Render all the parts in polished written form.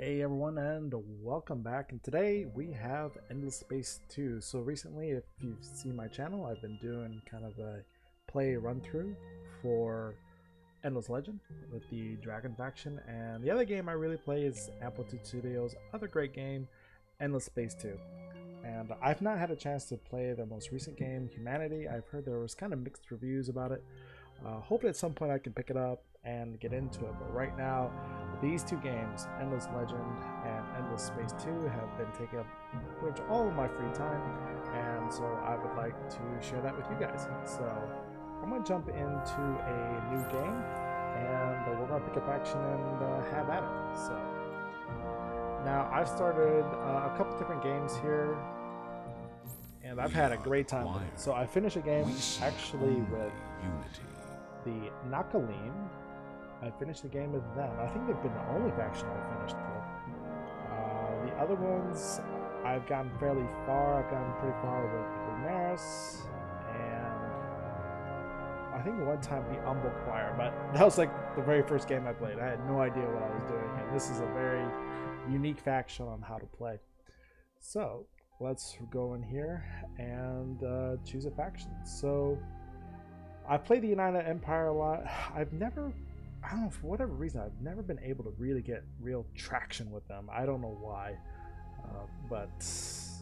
Hey everyone, and welcome back. And today we have Endless Space 2. So recently, if you've seen my channel, I've been doing kind of a play run through for Endless Legend with the Dragon faction. And the other game I really play is Amplitude Studios' other great game, Endless Space 2. And I've not had a chance to play their most recent game, Humanity. I've heard there was kind of mixed reviews about it. Hopefully at some point I can pick it up and get into it, but right now these two games, Endless Legend and Endless Space 2, have been taking up pretty much all of my free time, and so I would like to share that with you guys. So I'm going to jump into a new game, and we're going to pick a faction and have at it. So now I've started a couple different games here, and I've had a great time with it. So I finished a game actually with the Nakalim. I finished the game with them. I think they've been the only faction I've finished with. The other ones, I've gotten fairly far. I've gotten pretty far with Lumaris, and I think one time the Umble Choir, but that was like the very first game I played. I had no idea what I was doing, and this is a very unique faction on how to play. So let's go in here and choose a faction. So I've played the United Empire a lot. I don't know, for whatever reason, I've never been able to really get real traction with them. I don't know why, but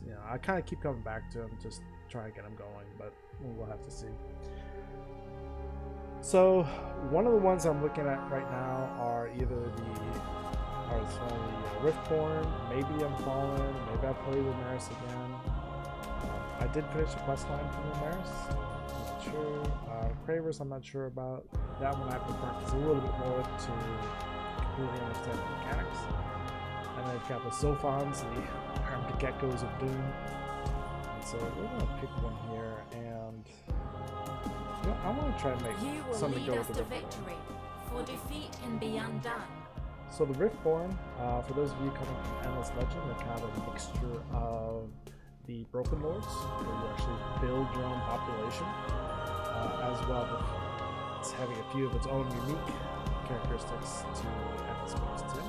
you know, I kind of keep coming back to them, just try to get them going, but we'll have to see. So one of the ones I'm looking at right now are either the Riftborn, maybe I'm Fallen, maybe I play Lumaris again. I did finish the quest line from Lumaris. Sure. Cravers I'm not sure about. That one I prefer because a little bit more to completely understand the mechanics. And then we've got the Sophons, the armed geckos of doom. And so we're going to pick one here, and you know, I want to try and make something go with the victory. For defeat can be undone. So the Riftborn, for those of you coming from Endless Legend, they're kind of a mixture of the Broken Lords, where you actually build your own population. As well as having a few of its own unique characteristics to Endless Space 2.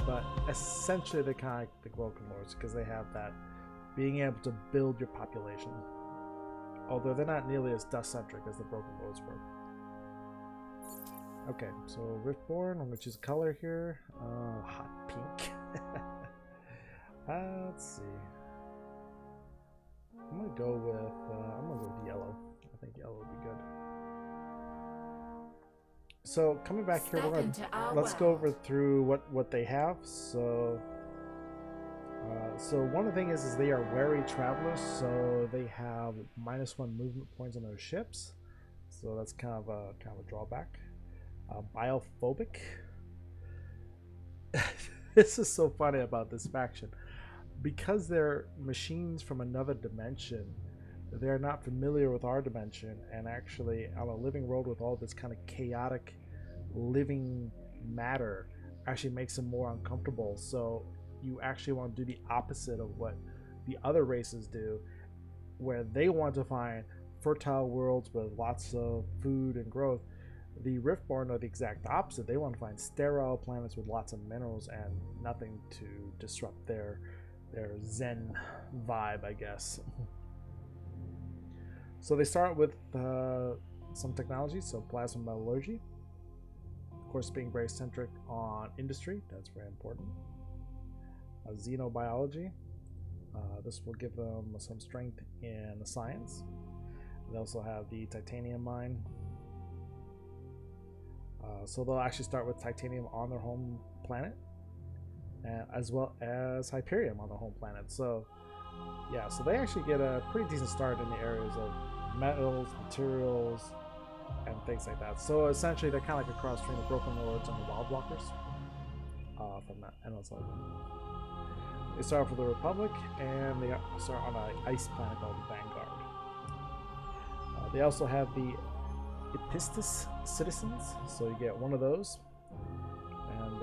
But essentially they're kind of like the Broken Lords because they have that being able to build your population. Although they're not nearly as dust-centric as the Broken Lords were. Okay, so Riftborn, I'm going to choose a color here. Hot pink. Let's see. I'm going to go with yellow. I think yellow would be good. So coming back here, let's go over through what they have. So one of the things is they are wary travelers, so they have -1 movement points on their ships. So that's kind of a drawback. Biophobic. This is so funny about this faction because they're machines from another dimension. They're not familiar with our dimension, and actually on a living world with all this kind of chaotic living matter actually makes them more uncomfortable. So you actually want to do the opposite of what the other races do, where they want to find fertile worlds with lots of food and growth. The Riftborn are the exact opposite. They want to find sterile planets with lots of minerals and nothing to disrupt their Zen vibe, I guess. So they start with some technology, so plasma metallurgy. Of course, being very centric on industry, that's very important. Xenobiology. This will give them some strength in science. They also have the titanium mine. So they'll actually start with titanium on their home planet, as well as Hyperium on their home planet. So yeah, so they actually get a pretty decent start in the areas of metals, materials, and things like that. So essentially they're kind of like a cross between the Broken Lords and the Wild Walkers from that Endless Legend. They start with the Republic, and they start on an ice planet called Vanguard. They also have the Epistis citizens, so you get one of those, and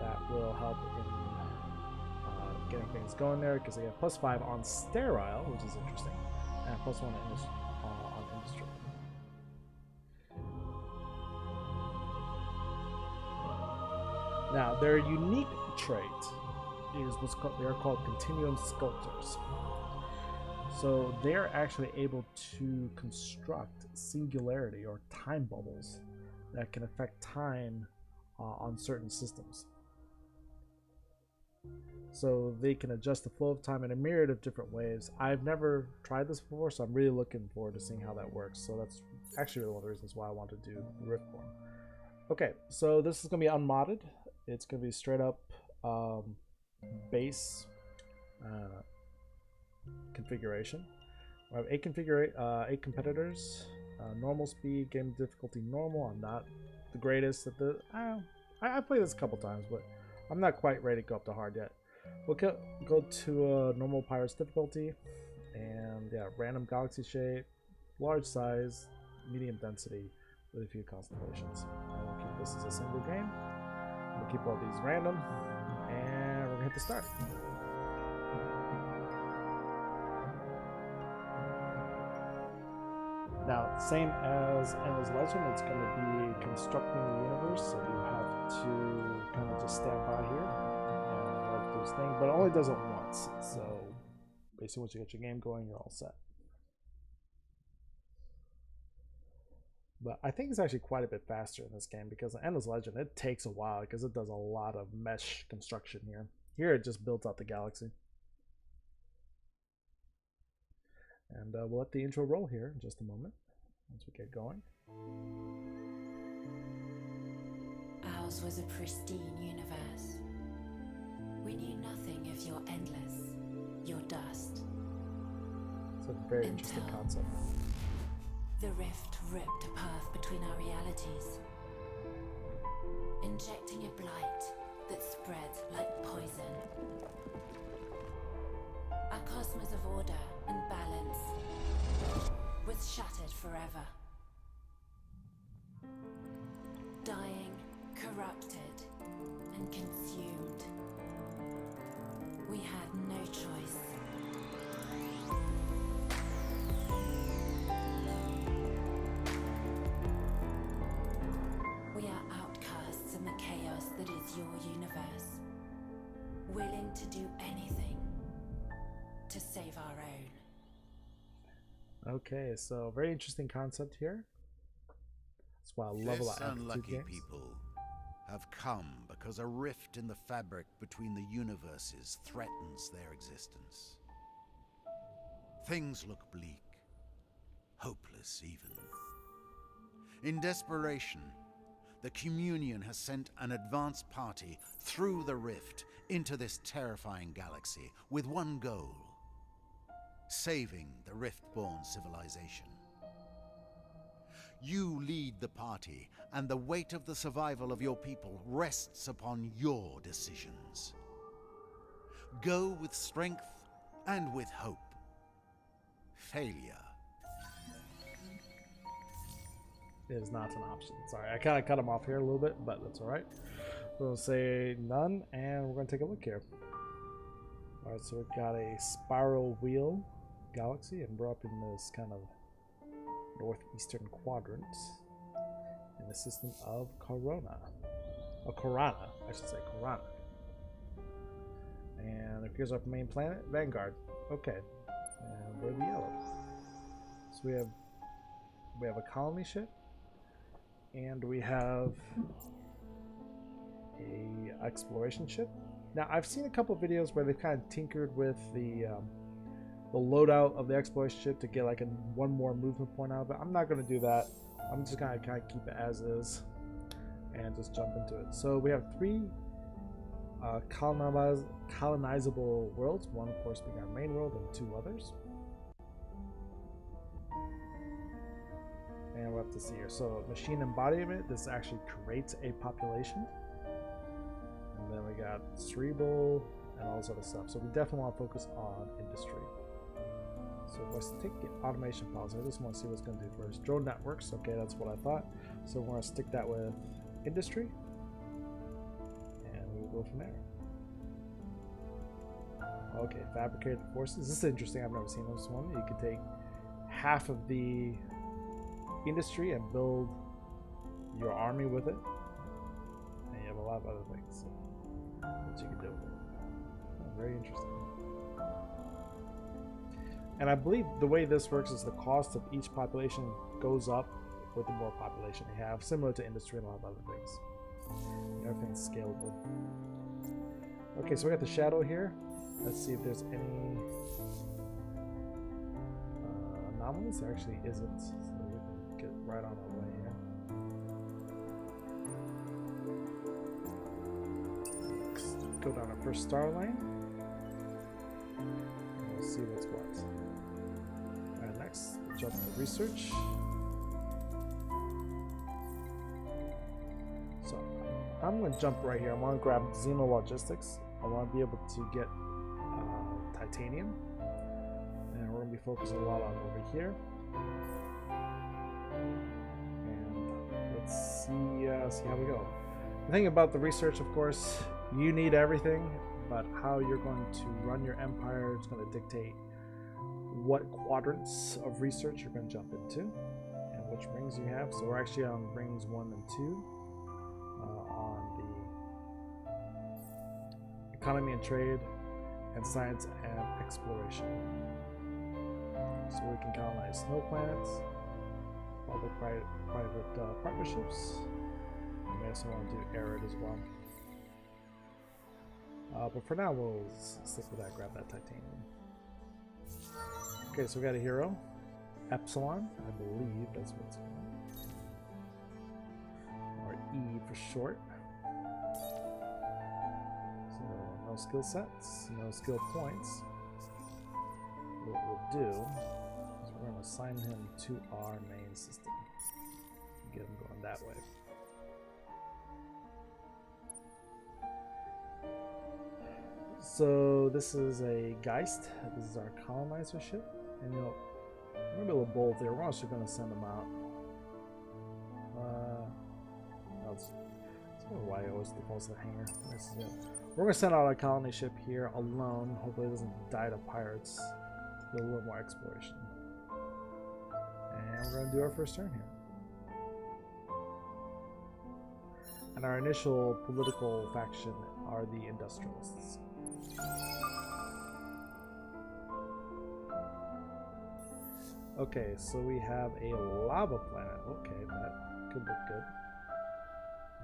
that will help in getting things going there because they have +5 on sterile, which is interesting, and +1 on industry. Now, their unique trait is they are called continuum sculptors. So they're actually able to construct singularity or time bubbles that can affect time on certain systems. So they can adjust the flow of time in a myriad of different ways. I've never tried this before, so I'm really looking forward to seeing how that works. So that's actually one of the reasons why I want to do Riftborn. Okay, so this is going to be unmodded. It's going to be straight up base configuration. I have 8 competitors, normal speed, game difficulty normal. I'm not the greatest at the. I played this a couple times, but I'm not quite ready to go up to hard yet. We'll go to normal Pirates difficulty, and yeah, random galaxy shape, large size, medium density, with a few constellations. And we'll keep this as a single game. We'll keep all these random, and we're gonna hit the start. Now, same as Endless Legend, it's going to be constructing the universe, so you have to kind of just stand by here and let it do its thing, but it only does it once. So basically, once you get your game going, you're all set. But I think it's actually quite a bit faster in this game because in Endless Legend, it takes a while because it does a lot of mesh construction here. Here, it just builds out the galaxy. And we'll let the intro roll here in just a moment once we get going. Ours was a pristine universe. We knew nothing of your endless, your dust. It's a very interesting concept. The rift ripped a path between our realities, injecting a blight that spread like poison. Our cosmos of order and balance was shattered forever. Dying, corrupted, and consumed. We had no choice. We are outcasts in the chaos that is your universe, willing to do anything to save our own. Okay, so very interesting concept here. That's why I love a lot of unlucky games. people have come because a rift in the fabric between the universes threatens their existence. Things look bleak, hopeless even. In desperation, the Communion has sent an advance party through the rift into this terrifying galaxy with one goal: saving the Riftborn civilization. You lead the party, and the weight of the survival of your people rests upon your decisions. Go with strength and with hope. Failure is not an option. Sorry, I kind of cut him off here a little bit, but that's all right. We'll say none, and we're going to take a look here. All right, so we've got a spiral wheel galaxy, and we're up in this kind of northeastern quadrant in the system of Corona. Corana, I should say, Corana. And here's our main planet, Vanguard. Okay, and we're the yellow. So we have a colony ship, and we have a exploration ship. Now, I've seen a couple videos where they've kind of tinkered with the loadout of the exploration ship to get like one more movement point out of it. I'm not going to do that. I'm just going to kind of keep it as is and just jump into it. So we have 3 colonizable worlds. One, of course, being our main world, and 2 others. And we'll have to see here. So machine embodiment, this actually creates a population. And then we got cerebral and all this other stuff. So we definitely want to focus on industry. So let's take the automation pause. I just want to see what's going to do first. Drone networks. Okay, that's what I thought. So we're going to stick that with industry. And we'll go from there. Okay, fabricated forces. This is interesting. I've never seen this one. You could take half of the industry and build your army with it. And you have a lot of other things that you can do with it. Oh, very interesting. And I believe the way this works is the cost of each population goes up with the more population they have, similar to industry and a lot of other things. Everything's scalable. Okay, so we got the shadow here. Let's see if there's any anomalies. There actually isn't, so we can get right on our way here. Next, go down our first star lane. And we'll see what's what. Alright, next, jump to research. So I'm going to jump right here. I want to grab Xenologistics. I want to be able to get titanium. And we're going to be focusing a lot on over here. And let's see how we go. The thing about the research, of course, you need everything, but how you're going to run your empire is going to dictate what quadrants of research you're going to jump into and which rings you have. So we're actually on rings 1 and 2 on the economy and trade and science and exploration. So we can colonize snow planets, public-private partnerships. We may also want to do arid as well. But for now, we'll stick with that, grab that titanium. Okay, so we got a hero. Epsilon, I believe that's what it's called. Or E for short. So, no skill sets, no skill points. What we'll do is we're going to assign him to our main system. Get him going that way. So this is a Geist. This is our colonizer ship. And you know, remember the little bolt there. We're also going to send them out. That's why I always defaults to the hangar. This is it. We're going to send out our colony ship here alone. Hopefully it doesn't die to pirates. Do a little more exploration. And we're going to do our first turn here. And our initial political faction are the industrialists. Okay, so we have a lava planet. Okay, that could look good.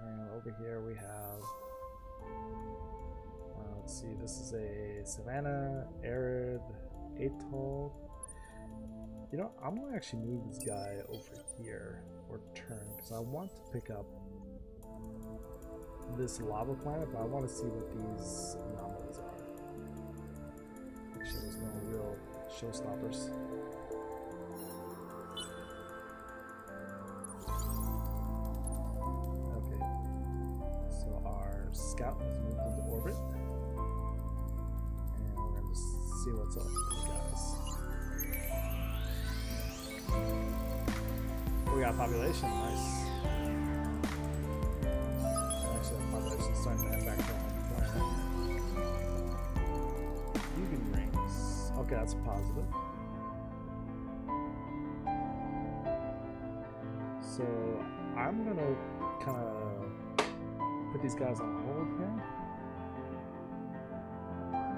And over here we have, let's see, this is a savanna, arid, atoll. You know, I'm going to actually move this guy over here, or turn, because I want to pick up this lava planet, but I want to see what these anomalies are. Actually, there's no real showstoppers. Okay, so our scout has moved into orbit, and we're going to just see what's up with these guys. We got population, nice. Starting to head back to our home planet. Fusion rings. Okay, that's positive. So I'm gonna kind of put these guys on hold here.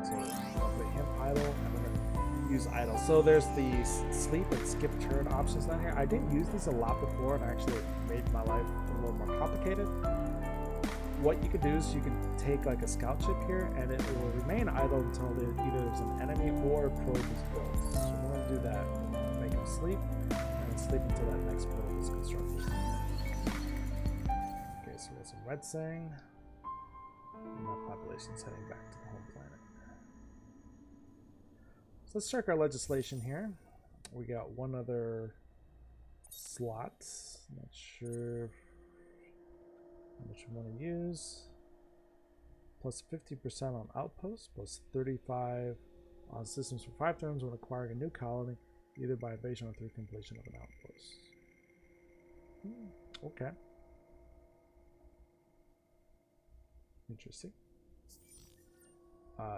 So I'll put him idle, and we're gonna use idle. So there's the sleep and skip turn options down here. I didn't use these a lot before, and actually it made my life a little more complicated. What you can do is you can take like a scout ship here, and it will remain idle until either there's an enemy or a probe is built. So we're going to do that. Make him sleep, and sleep until that next probe is constructed. Okay, so we got some red sang, and my population's heading back to the home planet. So let's check our legislation here. We got one other slot. Not sure which we want to use. Plus 50% on outposts, plus 35 on systems for 5 turns when acquiring a new colony, either by invasion or through completion of an outpost. Okay. Interesting.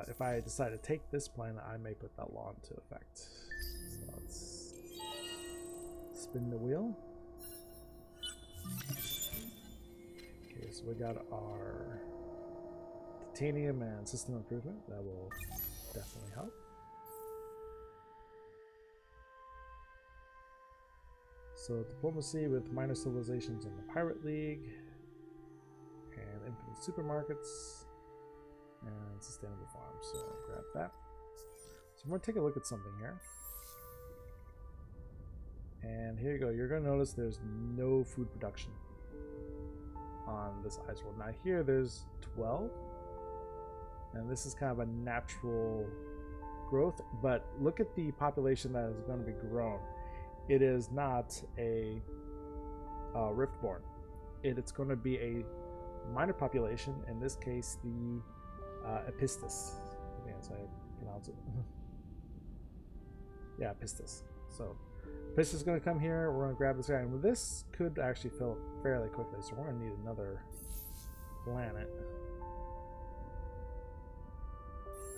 If I decide to take this planet, I may put that law into effect. So let's spin the wheel. Okay, so we got our titanium and system improvement. That will definitely help. So diplomacy with minor civilizations in the Pirate League, and infinite supermarkets, and sustainable farms. So I'll grab that. So I'm going to take a look at something here. And here you go. You're going to notice there's no food production on this ice world. Now here there's 12. And this is kind of a natural growth. But look at the population that is going to be grown. It is not a Riftborn. It's going to be a minor population. In this case, the Epistis. I think that's how I pronounce it. Yeah, Epistis. So Epistis is going to come here. We're going to grab this guy. And this could actually fill up fairly quickly. So we're going to need another planet.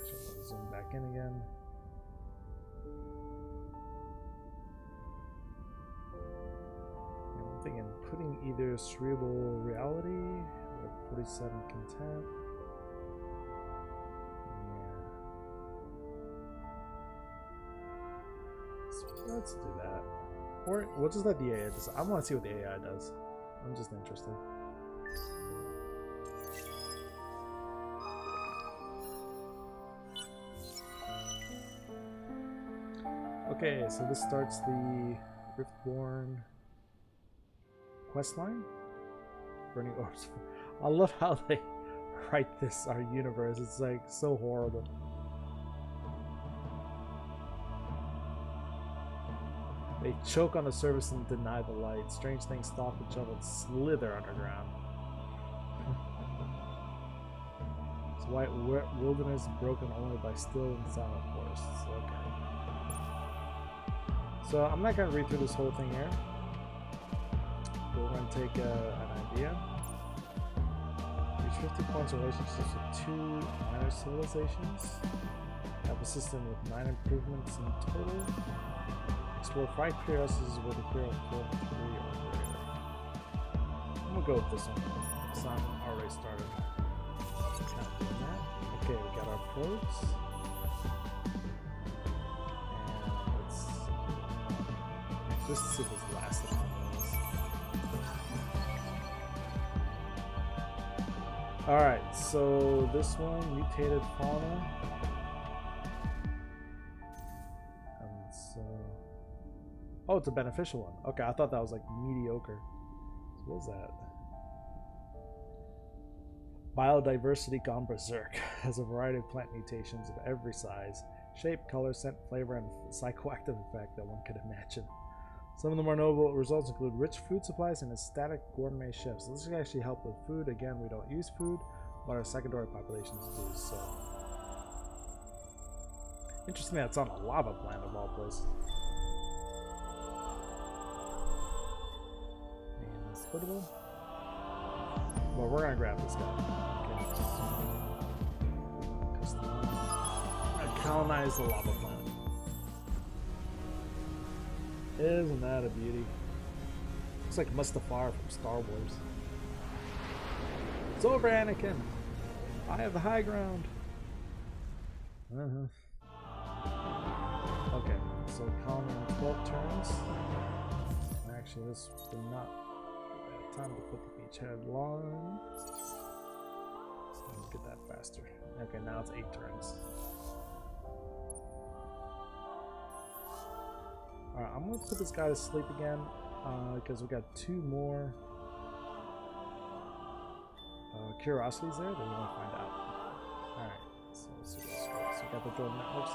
Actually, I'm going to zoom back in again. I'm thinking putting either cerebral reality or 47 content. Yeah. Let's do that. Or we'll just let the AI decide. I want to see what the AI does. I'm just interested. Okay, so this starts the Riftborn questline. Burning orbs. I love how they write this, our universe. It's like so horrible. They choke on the surface and deny the light. Strange things stalk each other and slither underground. It's white wilderness broken only by still and silent forests. Okay. So I'm not going to read through this whole thing here. We're going to take an idea. Reach 50 points of relationships with 2 minor civilizations. Have a system with 9 improvements in total. Explore 5 curiosities with a hero of 3 or greater. I'm going to go with this one. It's not already started. Kind of doing that. Okay, we got our probes. And let's just see if this last thing is. Alright, so this one, mutated fauna. And so. Oh, it's a beneficial one. Okay, I thought that was like mediocre. So what was that? Biodiversity gone berserk. Has a variety of plant mutations of every size, shape, color, scent, flavor, and psychoactive effect that one could imagine. Some of the more notable results include rich food supplies and ecstatic gourmet chefs. So this can actually help with food. Again, we don't use food, but our secondary populations do. So interesting that it's on a lava planet of all places. And splittable. Well, we're gonna grab this guy. Okay. Colonize the lava planet. Isn't that a beauty? Looks like Mustafar from Star Wars. It's over, Anakin! I have the high ground! Okay, so colony in 12 turns. Actually, this would not be time to put the beachhead line. Let's get that faster. Okay, now it's 8 turns. Alright, I'm going to put this guy to sleep again because we got 2 more curiosities there that we want to find out. Alright, so let's see this goes. So we got the drone networks.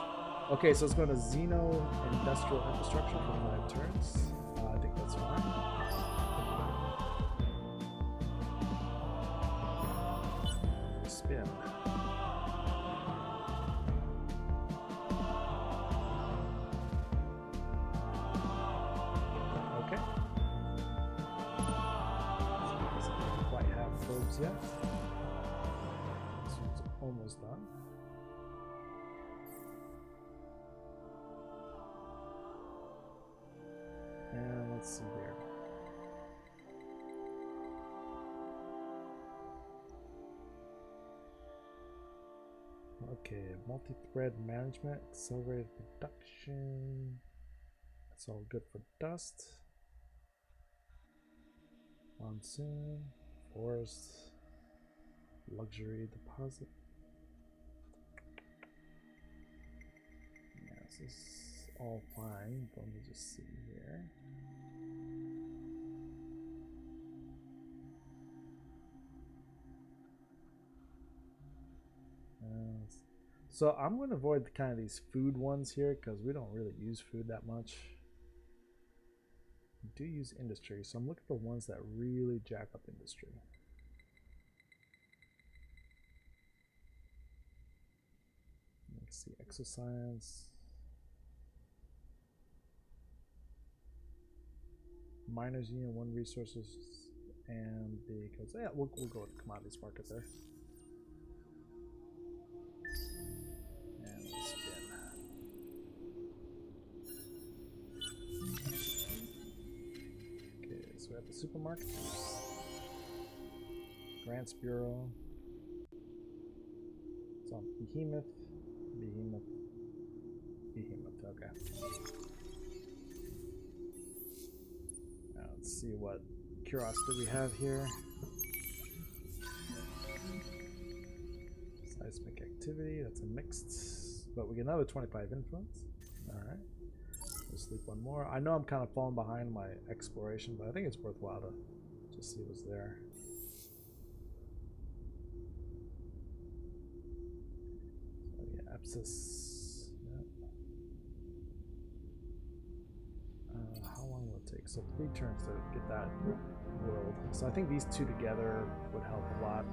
Okay, so it's going to Xeno Industrial Infrastructure for 5 turns. I think that's fine. Spin. Yet. This one's almost done. And let's see here. Okay, multi-thread management, accelerated production. That's all good for dust. Monsoon, forest, luxury deposit. Yeah, this is all fine. Let me just see here. So I'm going to avoid kind of these food ones here because we don't really use food that much. We do use industry, so I'm looking for ones that really jack up industry. Let's see, exoscience. Miners Union 1 resources, and because yeah, we'll go to the commodities market there. And we'll spin. Okay, so we have the supermarket, Grants Bureau. It's on Behemoth. Okay. Now let's see what curiosity we have here. Seismic activity, that's a mixed, but we get another 25 influence. Alright. We'll sleep one more. I know I'm kind of falling behind my exploration, but I think it's worthwhile to just see what's there. So yeah, Epsis. How long will it take? So 3 turns to get that world. So I think these two together would help a lot.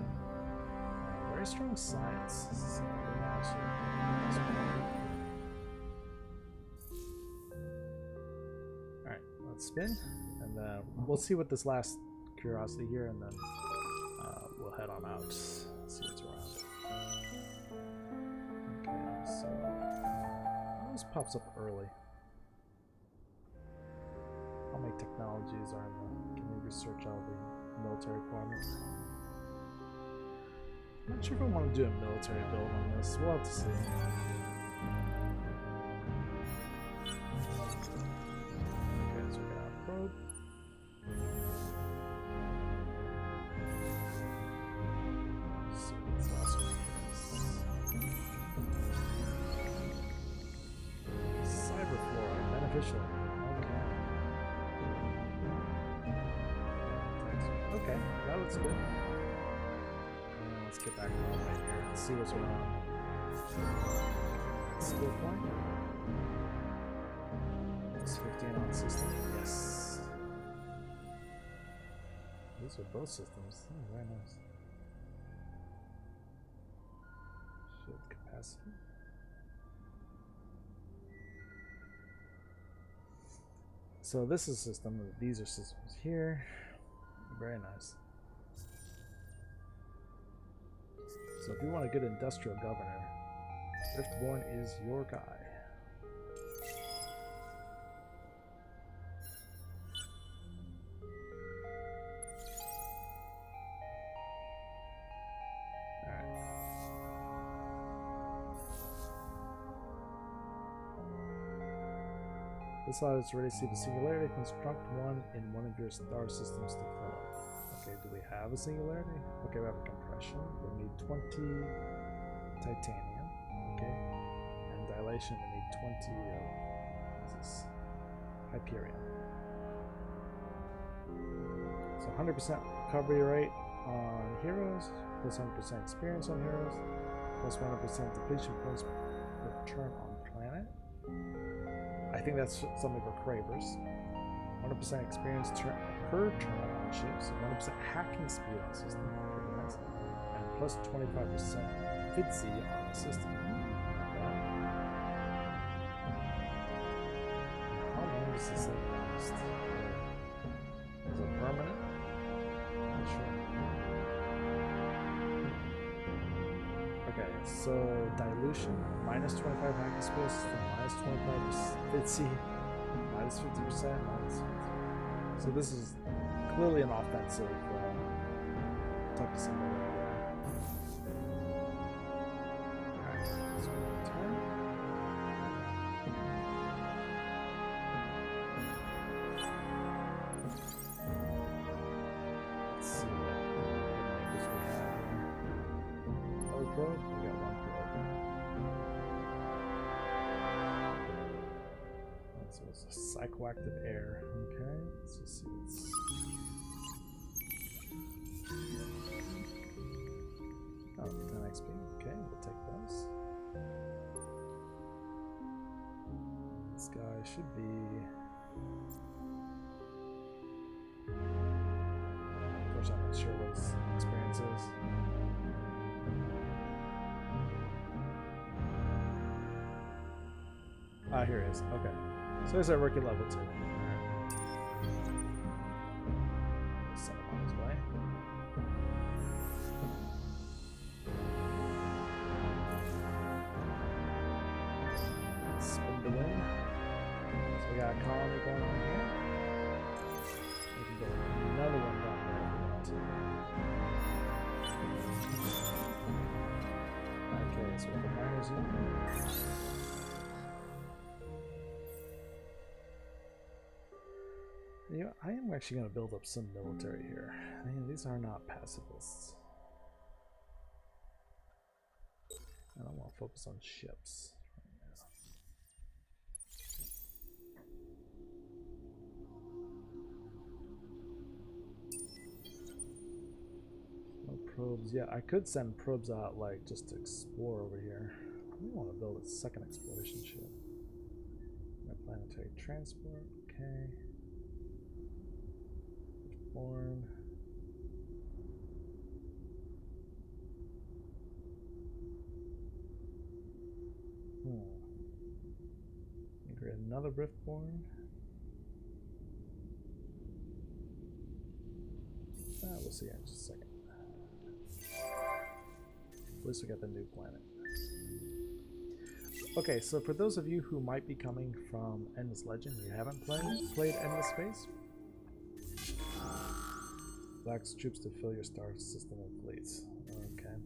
Very strong science. Alright, let's spin. And then we'll see what this last curiosity here, and then we'll head on out. See what's around. Okay, so this pops up early. How many technologies are in the... Can we research all the military requirements? I'm not sure if I want to do a military build on this. We'll have to see. Okay, so we got a probe. So what's last one here? Cyberflora, beneficial. Okay, that looks good. Let's get back on right here and see what's around. Skill point. It's 15 on system. Yes. These are both systems. Oh, very nice. Shield capacity. So this is a system. These are systems here. Very nice. So if you want a good industrial governor, Riftborn is your guy. This slide is ready to see the singularity. Construct one in one of your star systems to fill up. Okay, do we have a singularity? Okay, we have a compression. We need 20 titanium. Okay, and dilation, we need 20 what's this? Hyperion. So 100% recovery rate on heroes, plus 100% experience on heroes, plus 100% depletion points per turn on planet. I think that's something for cravers. 100% experience per turn on ships, 100% hacking speed on the system, pretty nice, and plus 25% fitzy on the system. How long does this thing last? Is it permanent? Not sure. Okay, so dilution, minus 25 hacking speed system, minus 25% fitzy, minus 50%, minus 50%. So this is clearly an offensive type of symbol. Alright. probe? We got one probe. Oh, so it's a psychoactive air. Okay, let's just see what's. Oh, 10 XP. Okay, we'll take those. This guy should be. Of course, I'm not sure what his experience is. Ah, here it is. Okay. So there's our rookie level 2. Alright. Send him on his way. Spin the win. So we got a colony going on here. We can build another one down there if we want to. Okay, so we have the miners in. You know, I am actually going to build up some military here. I mean, these are not pacifists. I don't want to focus on ships right now. No probes. Yeah, I could send probes out, like, just to explore over here. I really want to build a second exploration ship. Planetary transport. Okay. Riftborn. Create another Riftborn. We'll see in just a second. At least we got the new planet. Okay, so for those of you who might be coming from Endless Legend, you haven't played Endless Space, lacks troops to fill your star system of fleets. Okay.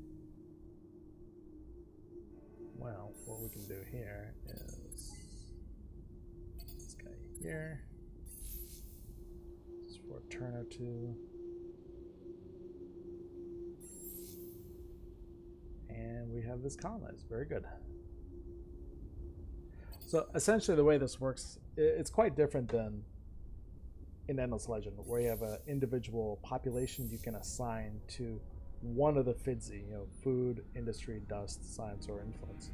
Well, what we can do here is this guy here, just for a turn or two, and we have this colonize. Very good. So essentially, the way this works, it's quite different than in Endless Legend, where you have an individual population you can assign to one of the FIDSI, food, industry, dust, science, or influence.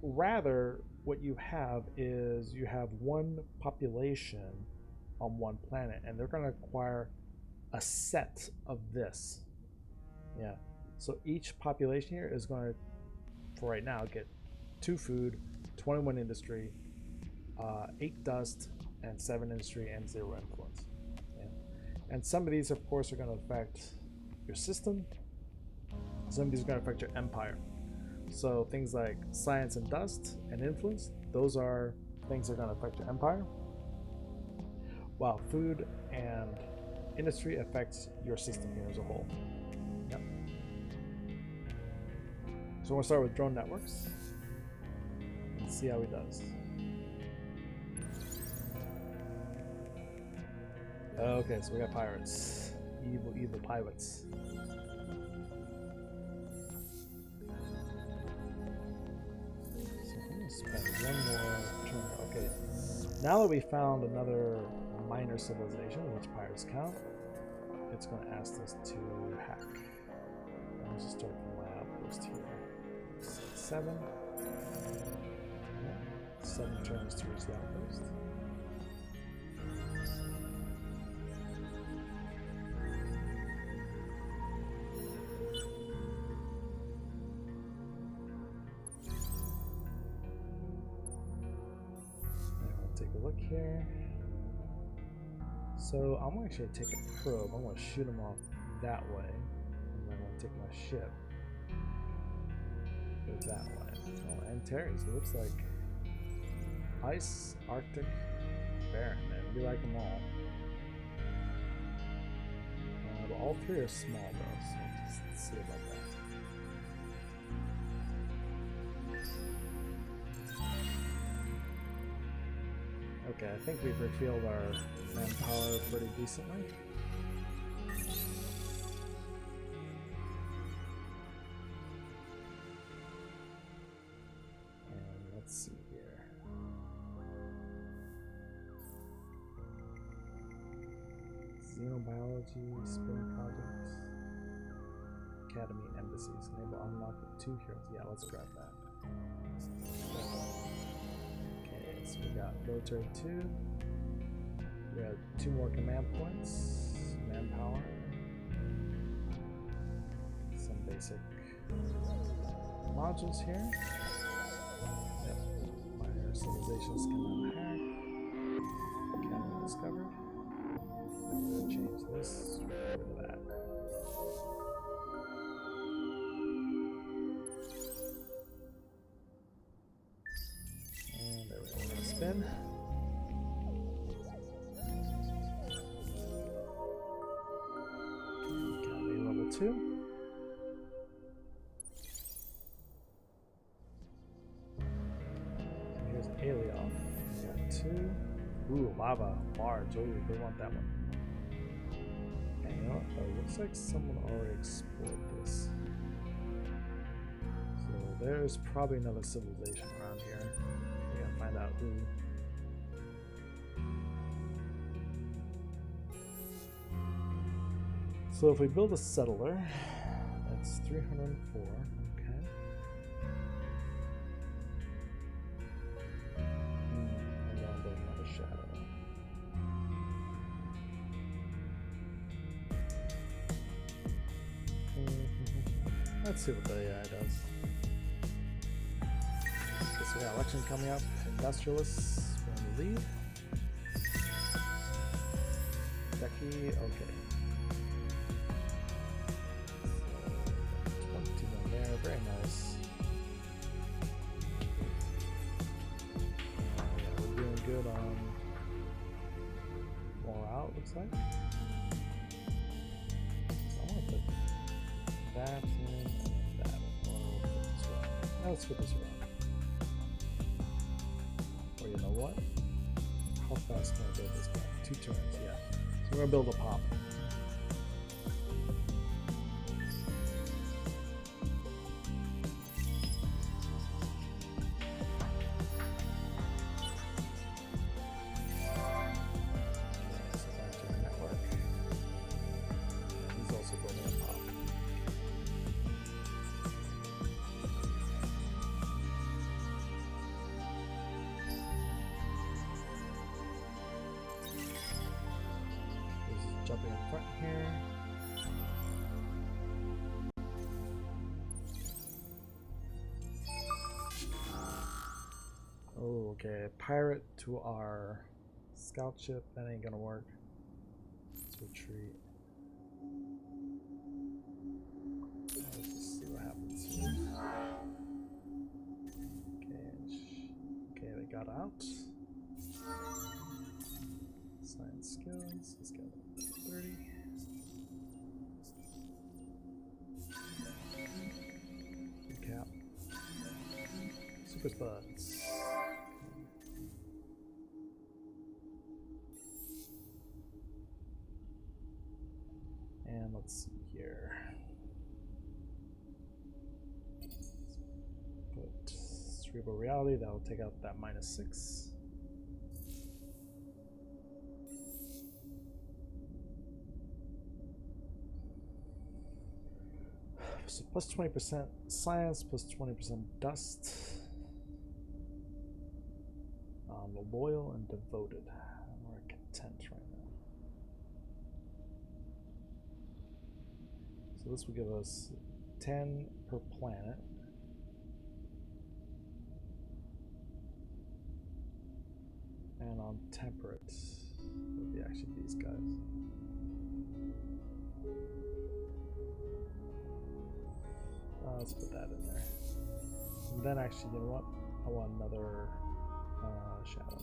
Rather, what you have is you have one population on one planet, and they're going to acquire a set of this. Yeah. So each population here is going to, for right now, get 2 food, 21 industry, 8 dust, and 7 industry, and 0 influence. Yeah. And some of these, of course, are going to affect your system. Some of these are going to affect your empire. So things like science and dust and influence, those are things that are going to affect your empire. While food and industry affects your system here as a whole. Yep. So we'll start with drone networks. Let's see how he does. Okay, so we got pirates. Evil, evil pirates. So I'm going to spend one more turn. Okay, now that we found another minor civilization, which pirates count, it's going to ask us to hack. Let's just start from my outpost here. 7. 7 turns to reach the outpost. Take a look here. So I'm going to actually take a probe. I'm going to shoot him off that way. And then I'm going to take my ship. Go that way. Oh, and Terry's. It looks like ice, Arctic, barren, man. We like them all. But all 3 are small though, so let's see about that. Okay, I think we've refilled our manpower pretty decently. Neurobiology, spin projects, academy, and embassies. Enable unlock with 2 heroes. Yeah, let's grab that. Okay, so we got military 2. We have 2 more command points, manpower, some basic modules here. Yep. Minor civilizations can unhack. Academy discovered. I'm going to change this, get rid of that. And there we go. We're going to spin. Academy level 2. Here's Alioth. We got 2. Ooh, lava, large. Ooh, we want that one. And you know what? Oh, looks like someone already explored this. So there's probably another civilization around here. We gotta find out who. So if we build a settler, that's 304. Okay. And then build another shadow. Let's see what the AI does. Okay, so we got election coming up. Industrialists going to lead. Becky, okay. So, 22 in there, very nice. Yeah, we're doing good on morale, looks like. So I want to put that in and that in. Or we'll put this around. Now let's put this around. Or you know what? How fast can I build this guy? 2 turns, yeah. So we're gonna build a pop. So back to the network. And he's also building a pop. Jumping in front here. Oh, okay. Pirate to our scout ship. That ain't gonna work. Let's retreat. Let's just see what happens here. Okay, they got out. Science skills. Let's go. 30. Recap. Super Spuds. And let's see here. Let's put Cerebral Reality. That'll take out that -6. So plus 20% science, plus 20% dust. Loyal and devoted. We're content right now. So this will give us 10 per planet. And on temperate, it would be actually these guys. Let's put that in there. And then actually, you know what? I want another shadow.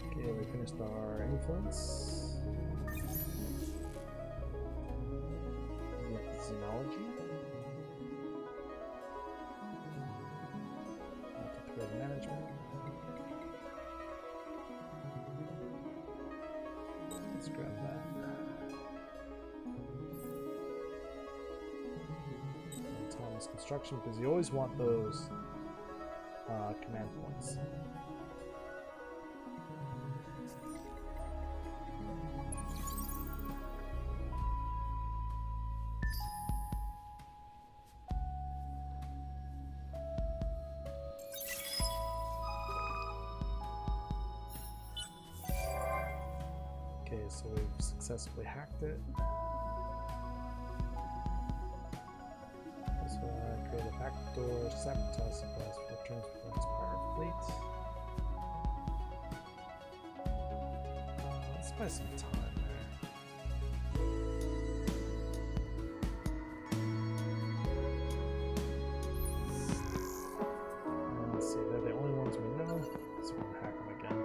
Okay, we finished our influence. Xenology. Multiplayer management. Let's grab that. industrialist construction, because you always want those command points. Okay, so we've successfully hacked it. This will create a backdoor sabotage supplies for transports by our fleet. Let's buy some time there. Let's see, they're the only ones we know, so we're gonna hack them again.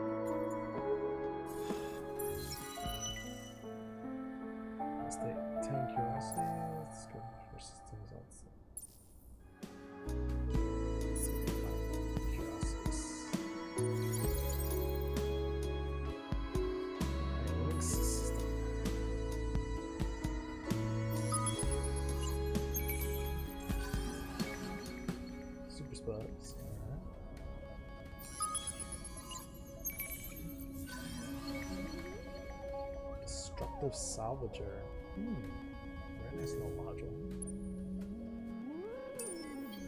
Let's take 10 curiosity. Let's go for systems outside. Let's see, 5 curiosities. Alright, Linux system. Super spuds. Alright. Destructive salvager. Very nice little module. I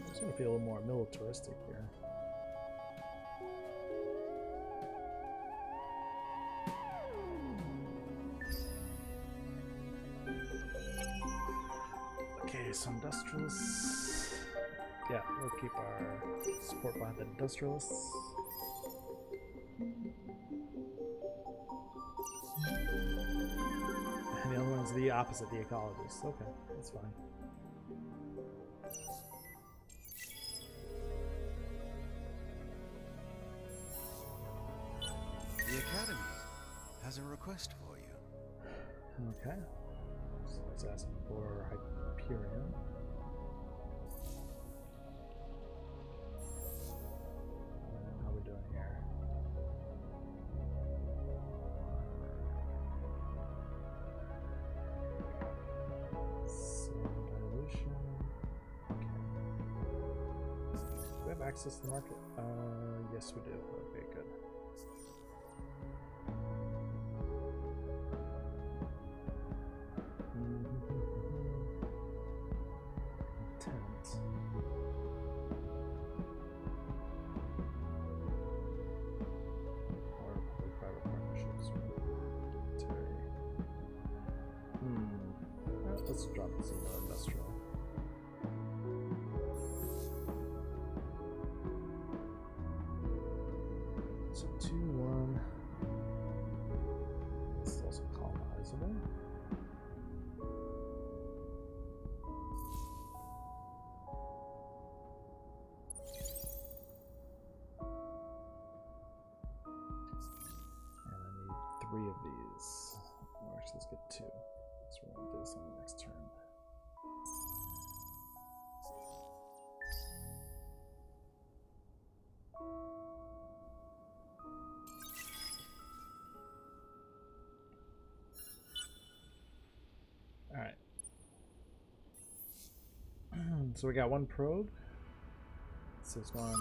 just want to feel a little more militaristic here. Okay, so industrialists. Yeah, we'll keep our support behind the industrialists. And the other one's the opposite, the ecologists. Okay, that's fine. The Academy has a request for you. Okay. So let's ask for Hyperion. How are we doing here? Some dilution. Okay. Do we have access to the market? Yes we do. Okay, good. Intent. Or public-private partnerships. Terry. Let's drop this into industrial. So 2-1. This is also colonizable. And I need 3 of these. Or actually, let's get 2. So we're going to do this on the next turn. Alright. So we got 1 probe. So it's going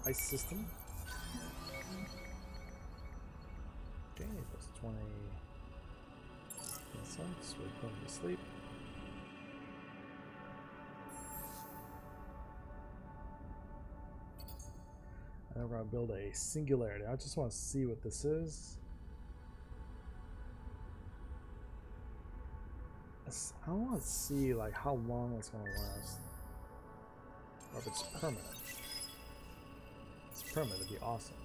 ice system. Okay, that's 20. So we put him to sleep. And then we're going to build a singularity. I just want to see what this is. I want to see like how long it's going to last. Or if it's permanent. If it's permanent, it'd be awesome.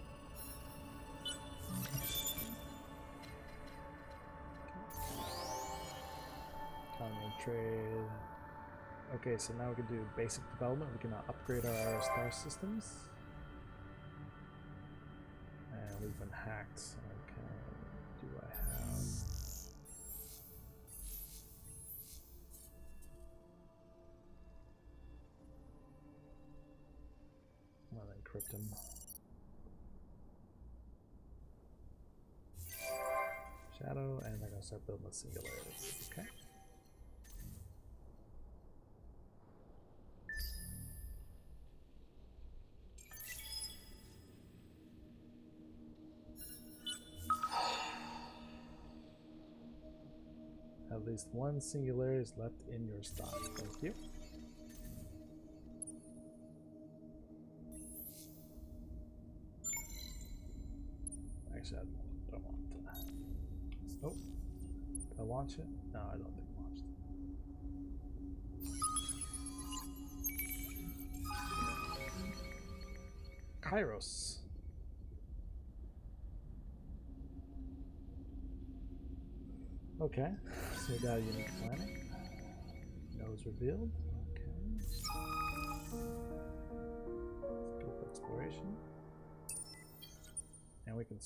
Economy and trade. Okay, so now we can do basic development. We can upgrade our star systems. And we've been hacked. Okay, what do I have? I'll encrypt him. Shadow, and they're gonna start building the singularities. Okay. At least one singularity is left in your stock. Thank you. Actually, I don't want that. Oh, did I launch it? No, I don't think I launched it. Kairos. Okay, so we got a unique planet. Nodes revealed. Okay. Scope exploration. And we can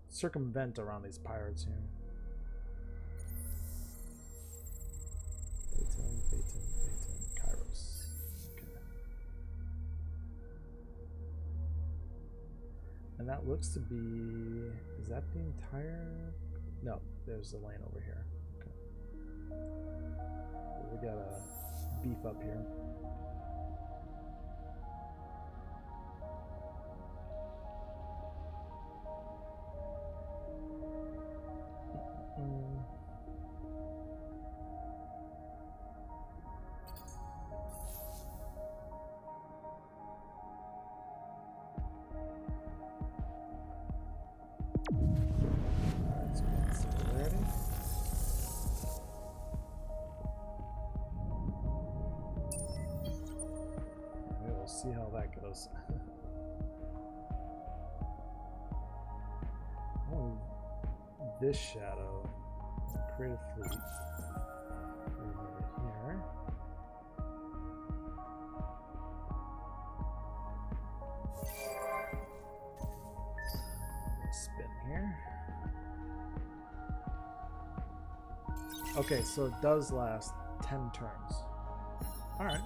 circumvent around these pirates here. Phaeton, Kairos. Okay. And that looks to be... Is that the entire... No, there's a lane over here. Okay. But we gotta beef up here. See how that goes. Oh, this shadow. Create a fleet. Remove it here. Spin here. Okay, so it does last 10 turns. All right.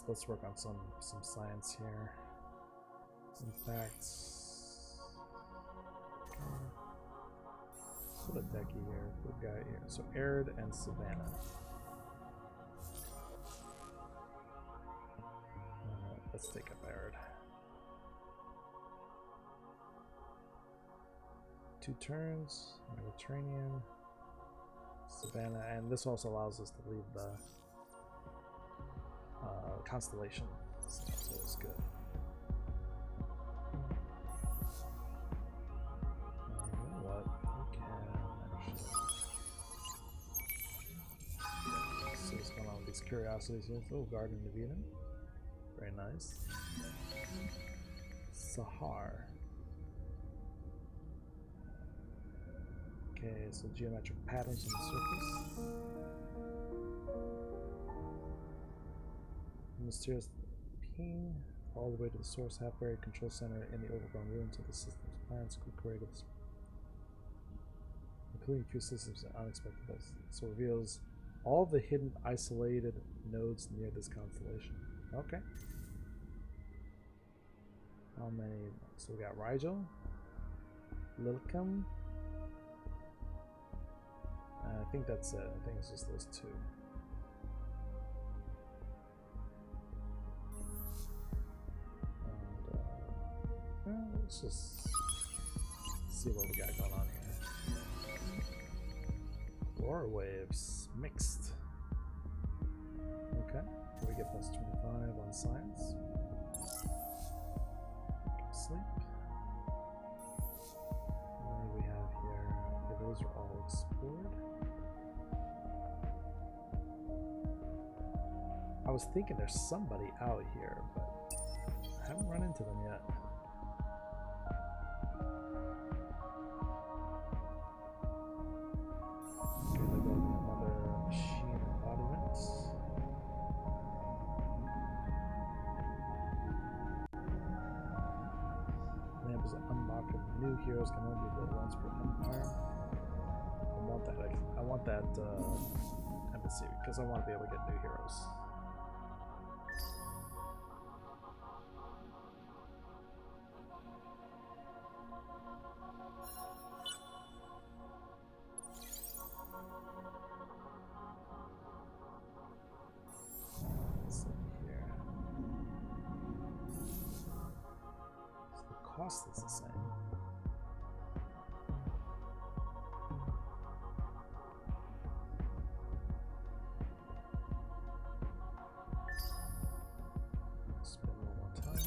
Let's work on some science here. In fact, put a decky here. We've got here. So arid and savanna. Let's take up arid. 2 turns. Mediterranean, savanna, and this also allows us to leave the constellation, so that's always good. You know what? We can actually see what's going on with these curiosities here. Oh, Garden of Eden. Very nice. Sahar. Okay, so geometric patterns on the surface. Mysterious ping all the way to the source half-buried control center in the overgrown ruins of the system's plans could create this, including a few systems and unexpected events. So reveals all the hidden isolated nodes near this constellation. Okay. How many? So we got Rigel, Lilcum. I think that's it. I think it's just those 2. Let's just see what we got going on here. Aurora waves mixed. Okay, we get plus 25 on science. Sleep. How many do we have here? Okay, those are all explored. I was thinking there's somebody out here, but I haven't run into them yet. New heroes can only be built once per empire. I want that embassy because I want to be able to get new heroes. Let's see here. cost is the same. Spin one more time.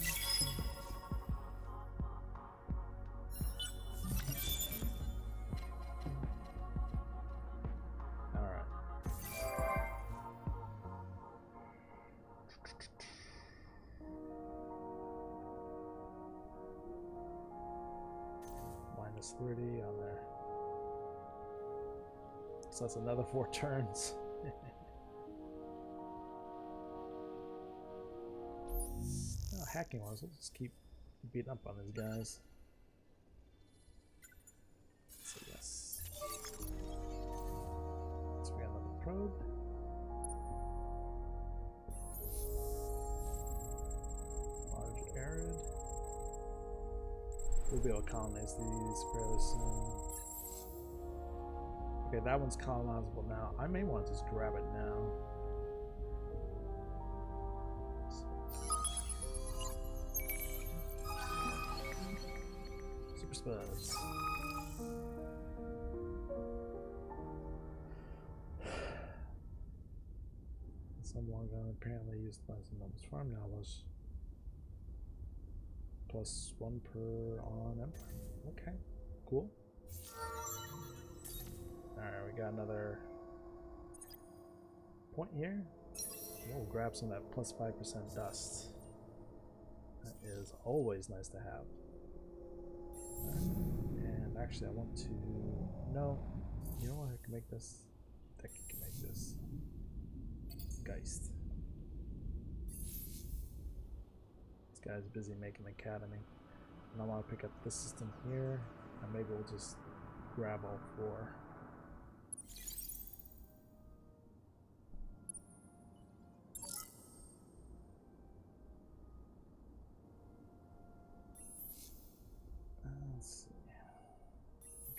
Minus 30 on there. So that's another 4 turns. Oh, hacking ones. We'll just keep beating up on these guys. So yes. So we got another probe. Large arid. We'll be able to colonize these fairly soon. Okay, that one's colonizable now. I may want to just grab it now. Super spuds. Someone gun apparently used by some numbers farm now was +1 per on Empire. Okay, cool. Alright, we got another point here. We'll grab some of that +5% dust. That is always nice to have. And actually I want to... No, you know what, I can make this? I think I can make this. Geist. This guy's busy making an academy. And I want to pick up this system here. And maybe we'll just grab all 4. Let's see.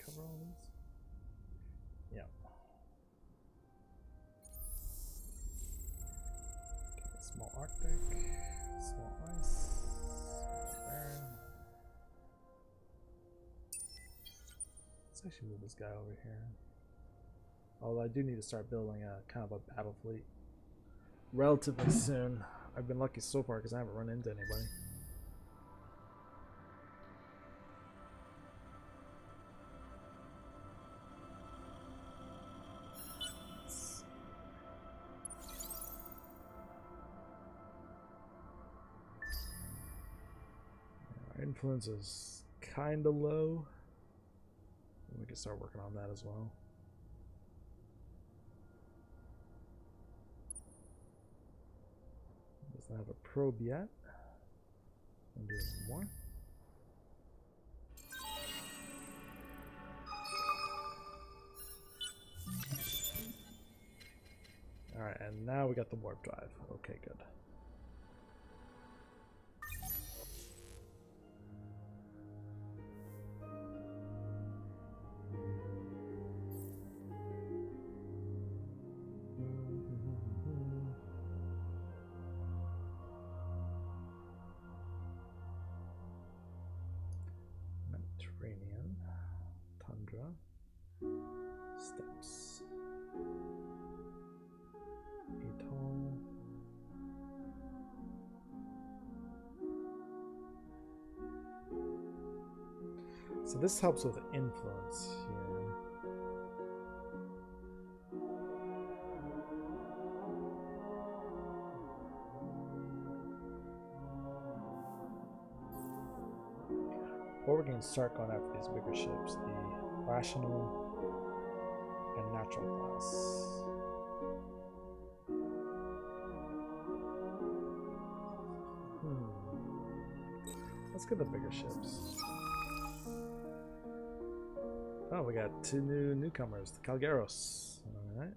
Cover all these? Yeah. Okay, small Arctic, small ice, small barren. Let's actually move this guy over here. Although I do need to start building a kind of a battle fleet relatively soon. I've been lucky so far because I haven't run into anybody. Influence is kind of low. We can start working on that as well. Doesn't have a probe yet. I'll do one more. Alright, and now we got the warp drive. Okay, good. Mediterranean, tundra, steppes, atoll. So this helps with influence here. Or we can start going after these bigger ships, the rational and natural class. Let's get the bigger ships. Oh, we got 2 new newcomers, the Calgaros. Alright.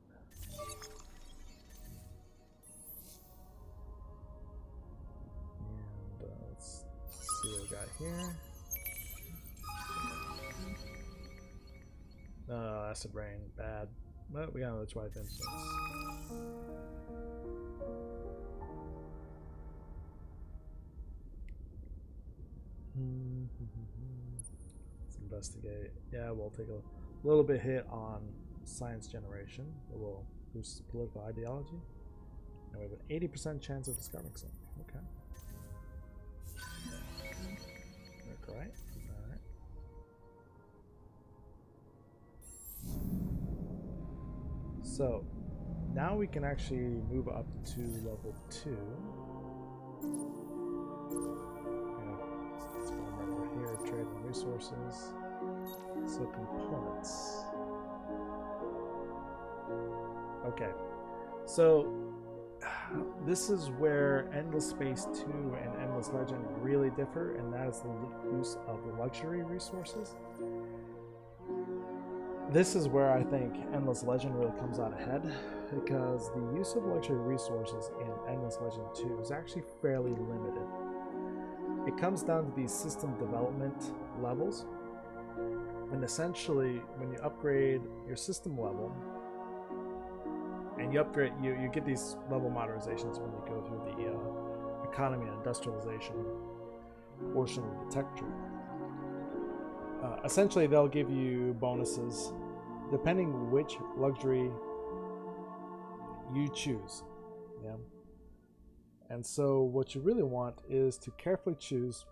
And let's see what we got here. Acid rain, bad. But we got another Twilight Influence. Let's investigate. Yeah, we'll take a little bit hit on science generation. It will boost political ideology. And we have an 80% chance of discovering something. Okay. Right. Alright. So now we can actually move up to level 2. Let's go over here, trade and resources. So components. Okay. So this is where Endless Space 2 and Endless Legend really differ, and that is the use of luxury resources. This is where I think Endless Legend really comes out ahead, because the use of luxury resources in Endless Legend 2 is actually fairly limited. It comes down to these system development levels, and essentially when you upgrade your system level, and you upgrade, you get these level modernizations when you go through the economy and industrialization portion of the tech tree. Essentially, they'll give you bonuses depending which luxury you choose. Yeah. And so what you really want is to carefully choose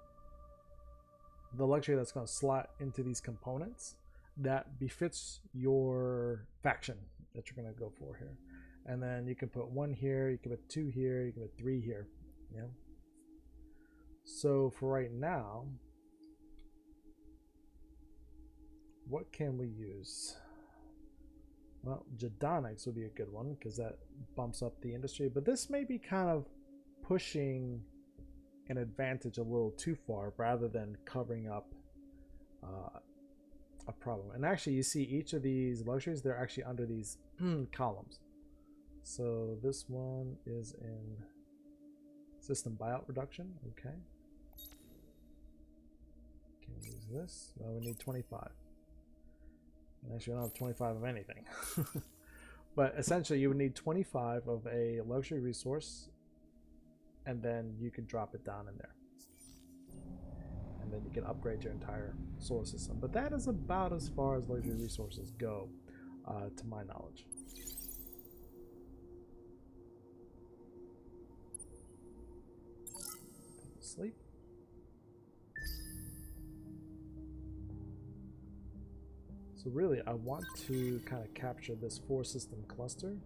the luxury that's going to slot into these components that befits your faction that you're going to go for here. And then you can put 1 here, you can put 2 here, you can put 3 here. Yeah. So for right now, what can we use? Well, Jadonics would be a good one because that bumps up the industry, but this may be kind of pushing an advantage a little too far rather than covering up a problem. And actually, you see each of these luxuries, they're actually under these columns. So this one is in system buyout reduction. Okay. Can we use this? Well, we need 25. Actually, I don't have 25 of anything. But essentially, you would need 25 of a luxury resource, and then you can drop it down in there. And then you can upgrade your entire solar system. But that is about as far as luxury resources go, to my knowledge. Sleep. So really, I want to kind of capture this 4-system cluster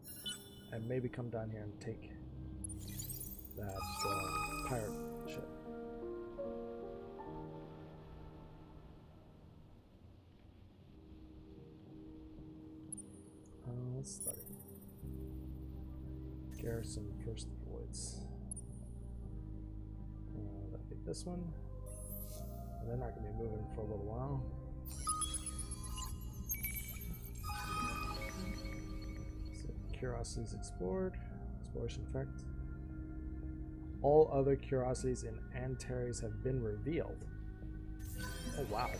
and maybe come down here and take that pirate ship. Let's study. Garrison first voids. That'd be this one. And they're not going to be moving for a little while. Curiosities explored. Exploration effect. All other curiosities in Antares have been revealed. Oh wow.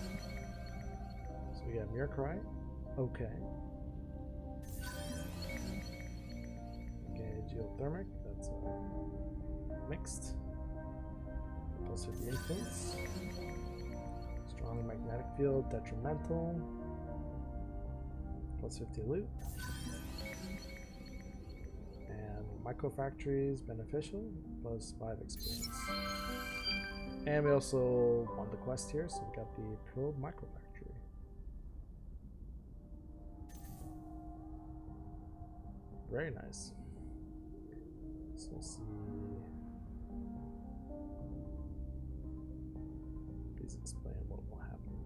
So we got Mircry. Okay. Okay, geothermic. That's mixed. Plus 50 influence. Strong magnetic field, detrimental. Plus 50 loot. Microfactories beneficial, plus 5 experience. And we also won the quest here, so we got the Probe Microfactory. Very nice. So let's see. Please explain what will happen.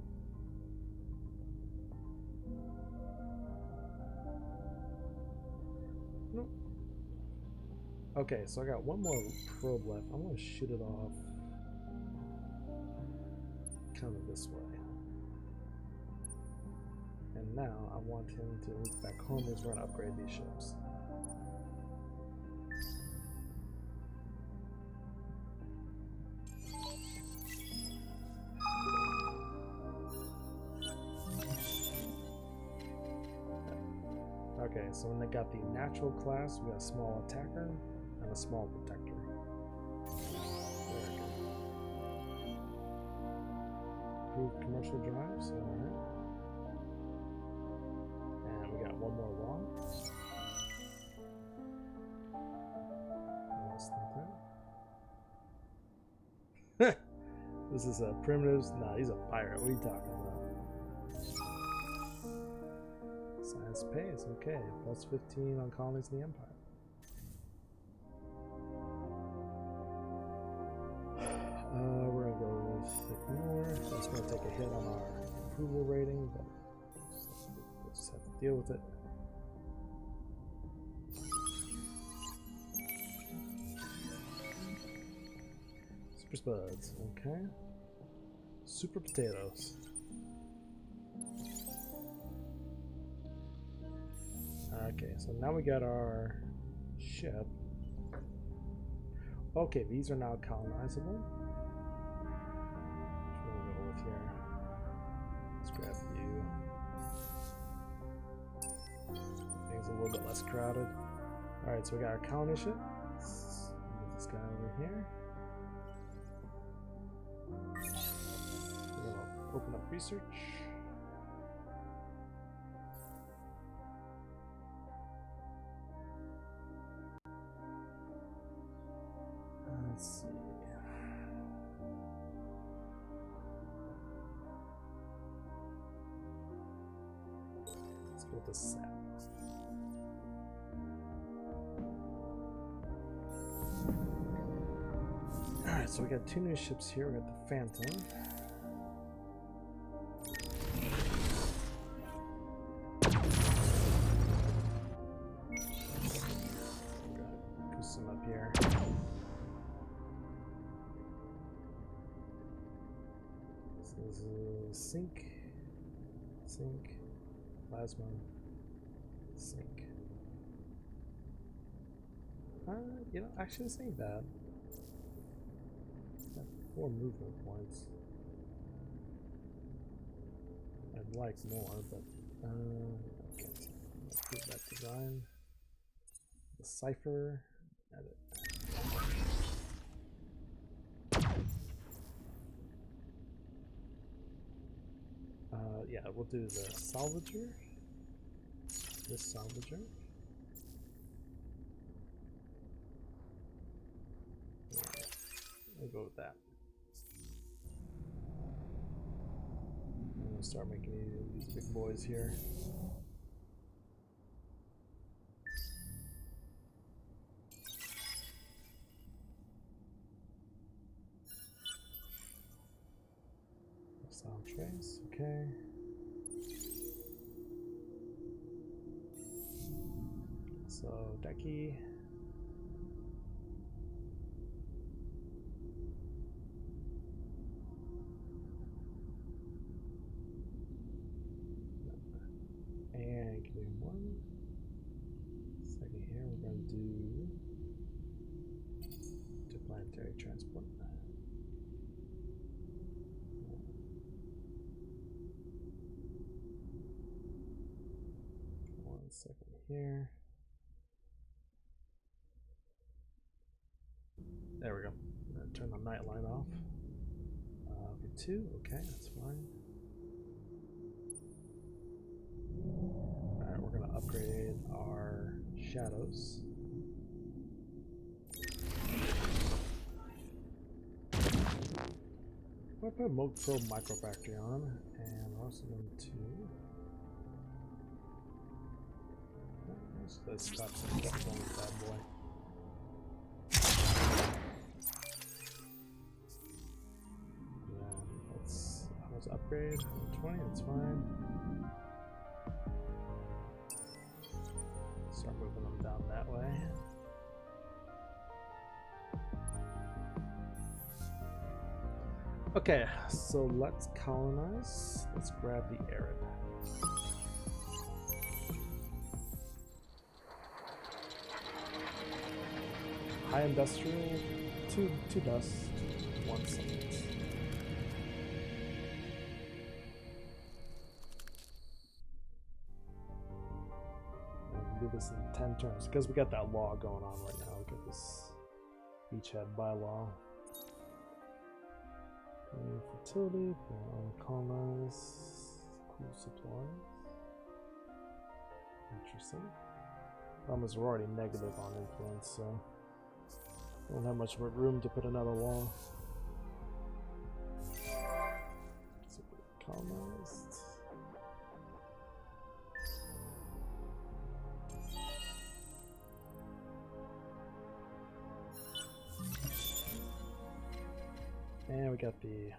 Nope. Okay, so I got one more probe left. I'm going to shoot it off kind of this way. And now I want him to look back home as we're going to upgrade these ships. Okay, so when they got the natural class, we got a small attacker and a small protector. Very good. improved commercial drives. Alright. And we got one more wall. This is a primitives. Nah, he's a pirate. What are you talking about? Science pays. Okay. Plus 15 on colonies in the Empire. We're gonna go with ignore. So it's gonna take a hit on our approval rating, but we'll just have to deal with it. Super spuds, okay. Super potatoes. Okay, so now we got our ship. Okay, these are now colonizable. Which one we'll go with here? Let's grab you. Things a little bit less crowded. Alright, so we got our colony ship. Let's move this guy over here. We're gonna open up research. Let's see. Let's go with the sap. Alright, so we got two new ships here. We got the Phantom. Goose him up here. So this is sink, plasma, sink. You know, actually this ain't bad. 4 movement points. I'd like more, but okay. So let's get that design. The cipher, edit. Yeah, we'll do the salvager. This salvager. Yeah, we'll go with that. I'm gonna start making these big boys here. Sound trace, okay. So decky. And give me 1 second here. We're going to do interplanetary transport. 1 second here. There we go. I'm going to turn the night light off. For 2, okay, that's fine. Alright, we're going to upgrade our shadows. I'm going to put a Moog Probe Microfactory on, and we're also going to... Let's stop some stuff on this bad boy. Yeah, let's upgrade 20, that's fine. Start moving them down that way. Okay, so let's colonize. Let's grab the arid. High industrial, 2 dust, 1 cement. Do this in 10 turns because we got that law going on right now. Look at this beachhead bylaw. Fertility, commas, cool supplies. Interesting. Problems are already negative on influence, so don't have much room to put another wall. So, commas. And we got the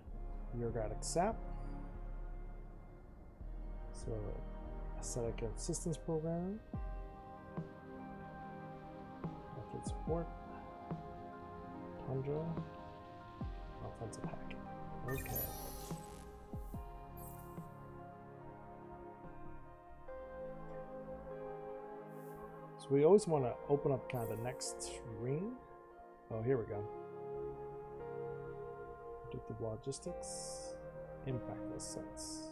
bureaucratic sap. So, aesthetic assistance program. Method support. Tundra. Offensive hack. Okay. So we always want to open up kind of the next ring. Oh, here we go. Predictive logistics, impactless sets.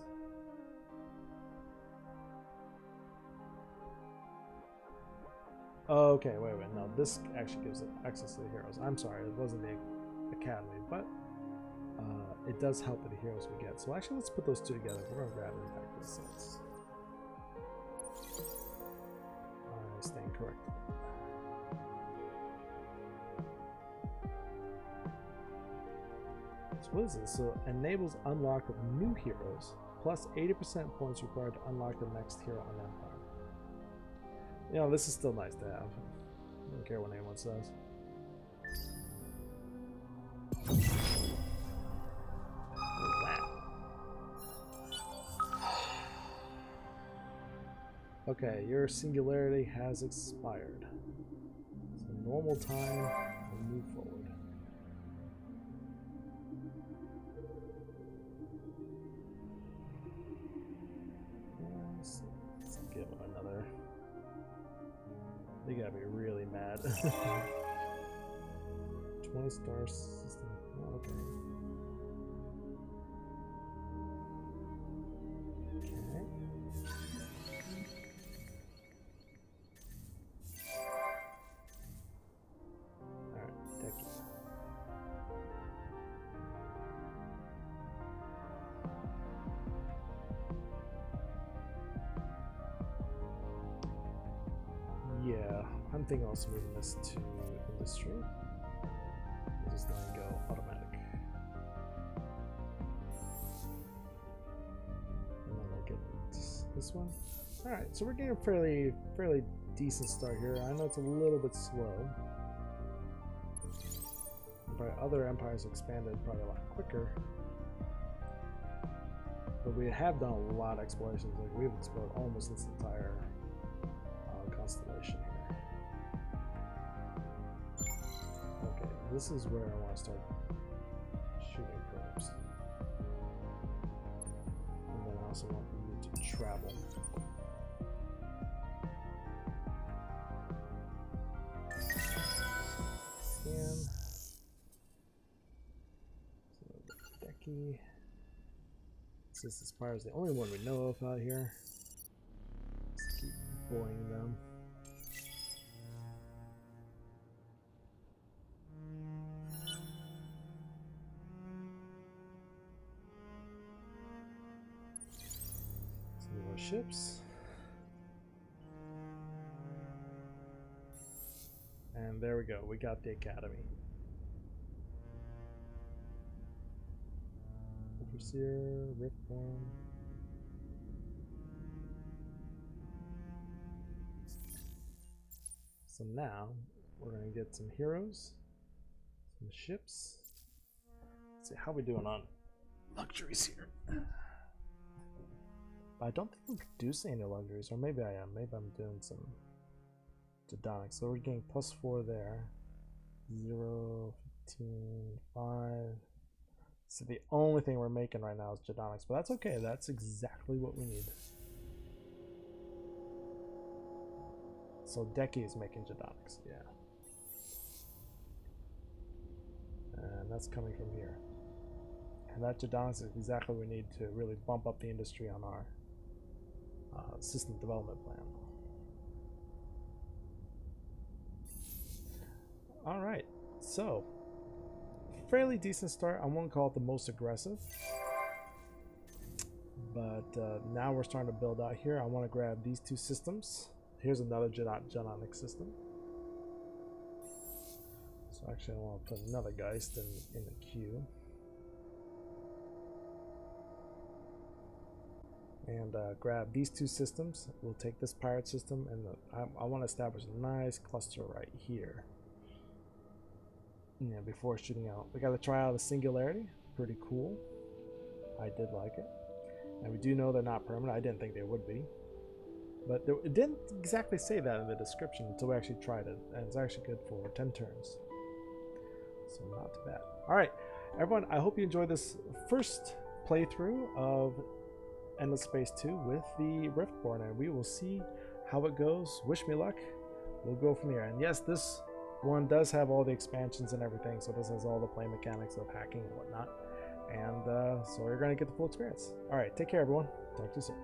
Okay, wait, no, this actually gives it access to the heroes. I'm sorry, it wasn't the academy, but it does help with the heroes we get. So actually, let's put those two together. We're gonna grab impactless sets. I stand corrected. So what is this? So enables unlock of new heroes, plus 80% points required to unlock the next hero on Empire. You know, this is still nice to have. I don't care what anyone says. What is that? Okay, your singularity has expired. So normal time, and move forward. Let's give it another. They gotta be really mad. 20 star system. Oh, okay. Okay. Alright, thank you. Yeah, I'm thinking also moving this to industry. This is going to go automatic. And then I'll get this one. Alright, so we're getting a fairly decent start here. I know it's a little bit slow. But other empires expanded probably a lot quicker. But we have done a lot of explorations. Like we've explored almost this entire constellation here. Okay, this is where I want to start shooting probes. And then I also want you to travel. Scan. So Decky. Since this Spire is the only one we know of out here. Let's keep bullying them. Some more ships. And there we go, we got the academy. Overseer, Riftborn. So now we're gonna get some heroes, some ships. Let's see how we doing on luxuries here. But I don't think I'm producing any luxuries, or maybe I am. Maybe I'm doing some Gedonics. So we're getting +4 there. 0, 15, 5. So the only thing we're making right now is Gedonics, but that's okay. That's exactly what we need. So Decky is making Gedonics, yeah. And that's coming from here. And that Gedonics is exactly what we need to really bump up the industry on our system development plan. Alright, so fairly decent start. I won't call it the most aggressive, but now we're starting to build out here. I want to grab these two systems. Here's another Genonic system. So actually I want to put another Geist in the queue. And grab these two systems. We'll take this pirate system, and I want to establish a nice cluster right here. Yeah, before shooting out. We got to try out the Singularity. Pretty cool. I did like it. And we do know they're not permanent. I didn't think they would be. But it didn't exactly say that in the description until we actually tried it. And it's actually good for 10 turns. So not too bad. Alright, everyone, I hope you enjoyed this first playthrough of Endless Space 2 with the Riftborn, and we will see how it goes. Wish me luck. We'll go from here. And yes, this one does have all the expansions and everything, so this has all the play mechanics of hacking and whatnot. And so you're going to get the full experience. Alright, take care, everyone. Talk to you soon.